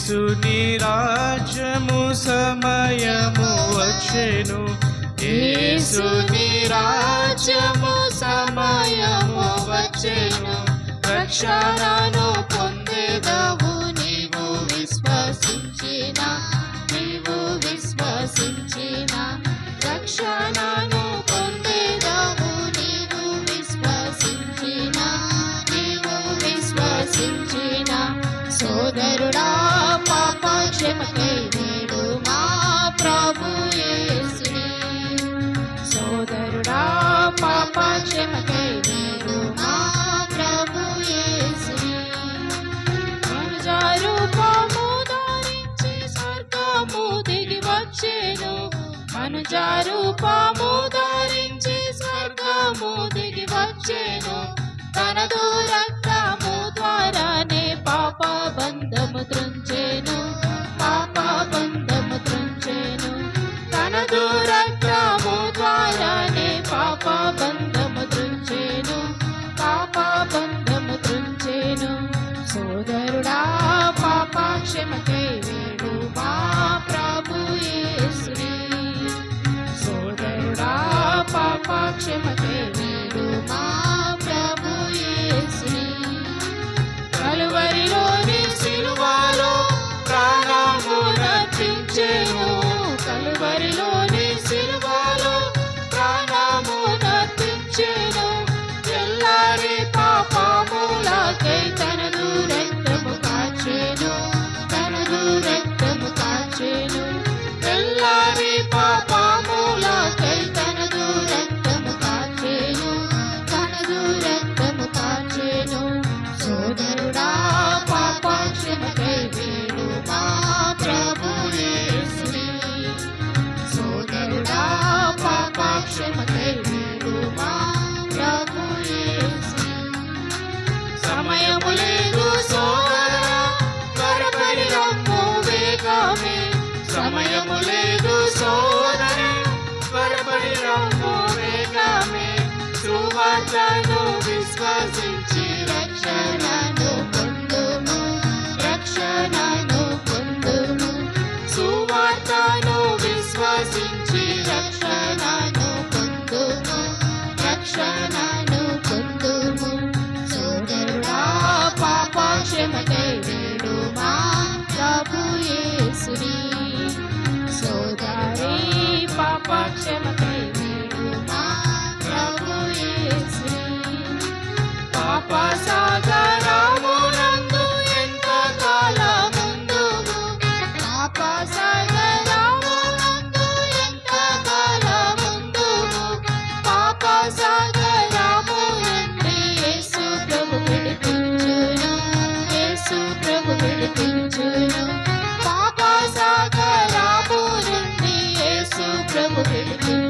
యేసుని రాజ్యము సమయము వచ్చెను, యేసుని రాజ్యము సమయము వచ్చెను, రక్షణను పొందేదవు నీవు విశ్వసించిన, నీవు విశ్వసించిన, రక్షణను పొందేదవు నీవు విశ్వసించిన, నీవు విశ్వసించిన. సోదరుడా పాప క్షమకై నేడు మా ప్రభు యేసుని, సోదరుడా పాప క్షమకై నేడు మా ప్రభు యేసుని. మనుజ రూపము ధరించి స్వర్గము దిగి వచ్చెను, మనుజ రూపము ధరించి స్వర్గము దిగి వచ్చెను, తనదు రక్తము ద్వారానే పాప బంధము త్రుంచెను, పాప బంధము త్రుంచెను, తనదు రక్తము ద్వారానే పాప బంధము త్రుంచెను, పాప బంధము త్రుంచెను. సోదరుడా పాప క్షమకై వేడు మా ప్రభు యేసుని, సోదరుడా పాప క్షమకై వేడు మా ప్రభు యేసుని. కలువరిలోని సిలువలో ప్రాణమునర్పించెను, కలువరిలోని సిలువలో ప్రాణమునర్పించెను, ఎల్లారి పాపములకై తనదు రక్తము కార్చెను, తనదు రక్తము కార్చెను, ఎల్లారి పాపములకై తనదు రక్తము కార్చెను, తనదు రక్తము కార్చెను. సోదరుడా పాప క్షమకై వేడు మా ప్రభు యేసుని, సోదరుడా పాప క్షమకై వేడు మా ప్రభు యేసుని. సమయము లేదు సోదరా త్వరపడి రమ్ము వేగమే, సమయము లేదు సోదరా త్వరపడి రమ్ము వేగమే, సువార్తను విశ్వసించి రక్షణను పొందుము, రక్షణను పొందుము, సువార్తను విశ్వసించి రక్షణను పొందుము, రక్షణను పొందుము. సోదరుడా పాప క్షమకై వేడు మా ప్రభు యేసుని, సోదరీ పాప క్షమకై వేడు మా ప్రభు యేసుని. పాప సాగరమునందు ఎంత కాలముందుము, పాప సాగరమునందు ఎంత కాలముందుము, పాప సాగరము నుండి యేసు ప్రభు విడిపించును, యేసు ప్రభు విడిపించును, పాప సాగరము నుండి యేసు ప్రభు విడిపించును.